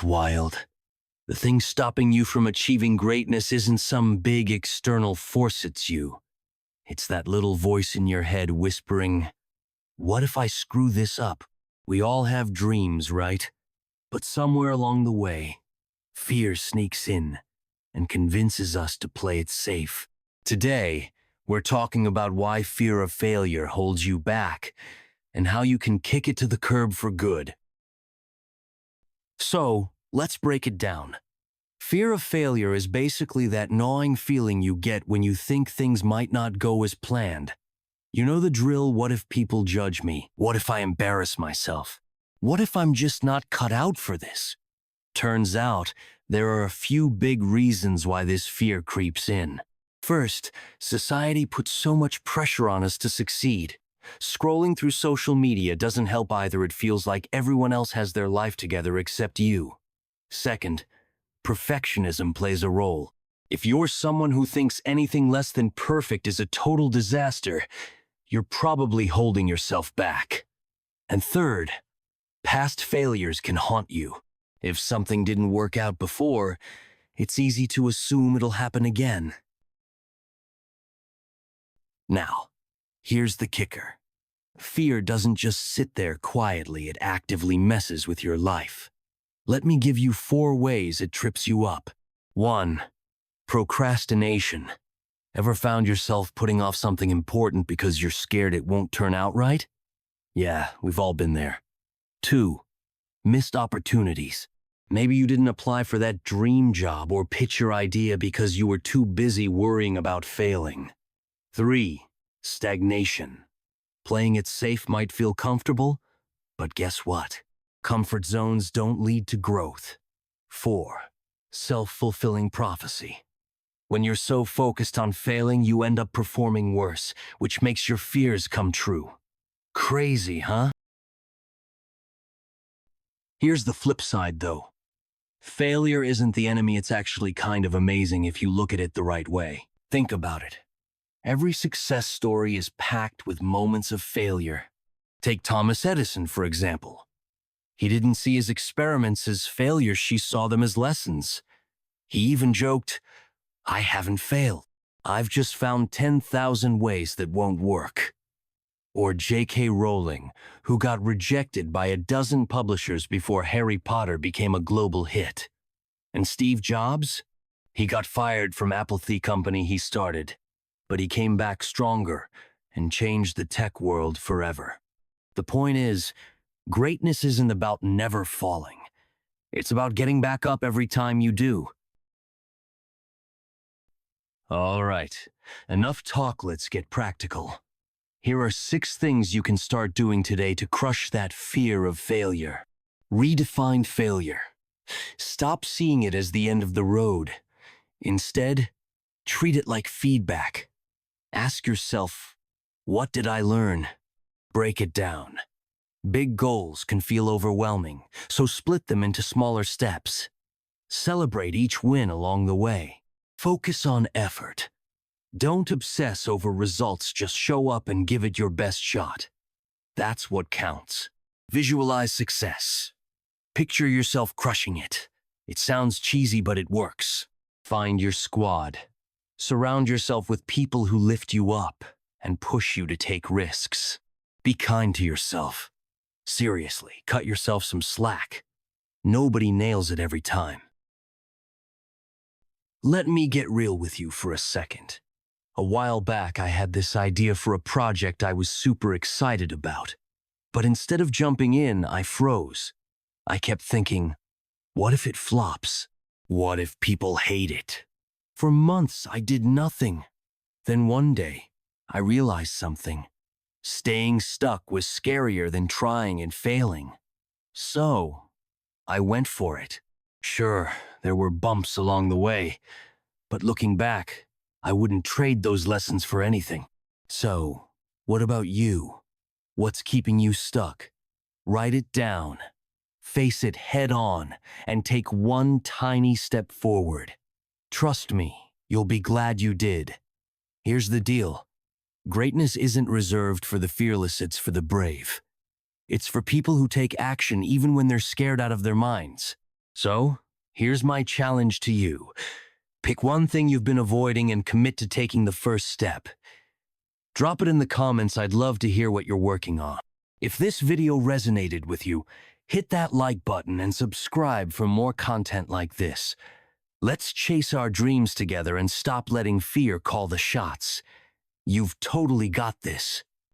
wild. The thing stopping you from achieving greatness isn't some big external force, it's you. It's that little voice in your head whispering, "What if I screw this up?" We all have dreams, right? But somewhere along the way, fear sneaks in and convinces us to play it safe. Today, we're talking about why fear of failure holds you back and how you can kick it to the curb for good. So, let's break it down. Fear of failure is basically that gnawing feeling you get when you think things might not go as planned. You know the drill, what if people judge me? What if I embarrass myself? What if I'm just not cut out for this? Turns out, there are a few big reasons why this fear creeps in. First, society puts so much pressure on us to succeed. Scrolling through social media doesn't help either. It feels like everyone else has their life together except you. Second, perfectionism plays a role. If you're someone who thinks anything less than perfect is a total disaster, you're probably holding yourself back. And third, past failures can haunt you. If something didn't work out before, it's easy to assume it'll happen again. Now, here's the kicker. Fear doesn't just sit there quietly, it actively messes with your life. Let me give you 4 ways it trips you up. 1. Procrastination. Ever found yourself putting off something important because you're scared it won't turn out right? Yeah, we've all been there. 2. Missed opportunities. Maybe you didn't apply for that dream job or pitch your idea because you were too busy worrying about failing. 3. Stagnation. Playing it safe might feel comfortable, but guess what? Comfort zones don't lead to growth. 4. Self-fulfilling prophecy. When you're so focused on failing, you end up performing worse, which makes your fears come true. Crazy, huh? Here's the flip side, though. Failure isn't the enemy, it's actually kind of amazing if you look at it the right way. Think about it. Every success story is packed with moments of failure. Take Thomas Edison, for example. He didn't see his experiments as failures, she saw them as lessons. He even joked, "I haven't failed. I've just found 10,000 ways that won't work." Or J.K. Rowling, who got rejected by a dozen publishers before Harry Potter became a global hit. And Steve Jobs? He got fired from Apple, the company he started, but he came back stronger and changed the tech world forever. The point is, greatness isn't about never falling. It's about getting back up every time you do. All right, enough talk, let's get practical. Here are 6 things you can start doing today to crush that fear of failure. Redefine failure. Stop seeing it as the end of the road. Instead, treat it like feedback. Ask yourself, what did I learn? Break it down. Big goals can feel overwhelming, so split them into smaller steps. Celebrate each win along the way. Focus on effort. Don't obsess over results, just show up and give it your best shot. That's what counts. Visualize success. Picture yourself crushing it. It sounds cheesy, but it works. Find your squad. Surround yourself with people who lift you up and push you to take risks. Be kind to yourself. Seriously, cut yourself some slack. Nobody nails it every time. Let me get real with you for a second. A while back, I had this idea for a project I was super excited about. But instead of jumping in, I froze. I kept thinking, what if it flops? What if people hate it? For months, I did nothing. Then one day, I realized something. Staying stuck was scarier than trying and failing. So, I went for it. Sure, there were bumps along the way, but looking back, I wouldn't trade those lessons for anything. So, what about you? What's keeping you stuck? Write it down. Face it head on and take one tiny step forward. Trust me, you'll be glad you did. Here's the deal. Greatness isn't reserved for the fearless, it's for the brave. It's for people who take action even when they're scared out of their minds. So, here's my challenge to you. Pick one thing you've been avoiding and commit to taking the first step. Drop it in the comments. I'd love to hear what you're working on. If this video resonated with you, hit that like button and subscribe for more content like this. Let's chase our dreams together and stop letting fear call the shots. You've totally got this.